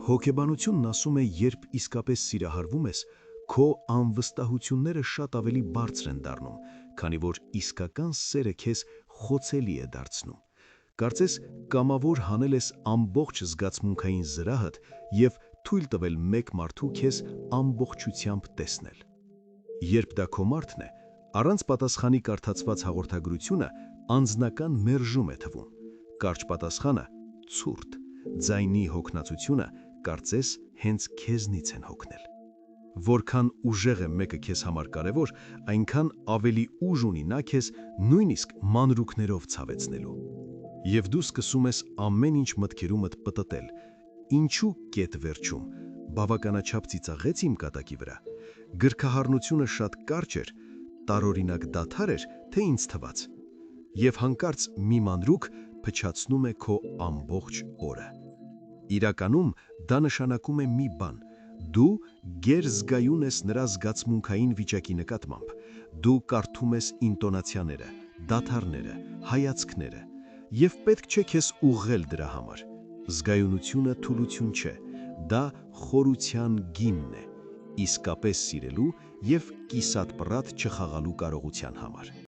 Հոգեբանությունն ասում է, երբ իսկապես սիրահարվում ես, քո անվստահությունները շատ ավելի բարձր են դառնում, քանի որ իսկական սերը քեզ խոցելի է դարձնում։ Կարծես կամավոր հանել ես ամբողջ զգացմունքային զրահդ և թույլ տվել մեկ մարդու քեզ ամբողջությամբ տեսնել։ Երբ դա քո մարդն է, առանց պատասխանի կարդացված հաղորդագրությունը անձնական մերժում է թվում։ Կարճ պատասխանը՝ ցուրտ, ձայնի հոգնածությունը կարծես հենց քեզնից են հոգնել։ Որքան ուժեղ է մեկը քեզ համար կարևոր, այնքան ավելի ուժ ունի նա քեզ նույնիսկ մանրուքներով ցավեցնելու։ Եվ դու սկսում ես ամեն ինչ մտքերումդ պտտել. ինչու կետ վերջում, բավականաչափ ծիծաղեց իմ կատակի վրա, գրքահառնությունը շատ կարճ էր, տարօրինակ դադար էր, թե ինձ թվաց։ Եվ հանկարծ մի մանրուք փչացնում է քո ամբողջ օրը։ Իրականում դա նշանակում է մի բան. դու գերզգայուն ես նրա զգացմունքային վիճակի նկատմամբ, դու կարդում ես ինտոնացիաները, դադարները, հայացքները, և պետք չէ քեզ ուղղել դրա համար։ Զգայունությունը թուլություն չէ, դա խորության գինն է, իսկապես սիրելու և կիսատ պռատ չխաղալու կարողության համար։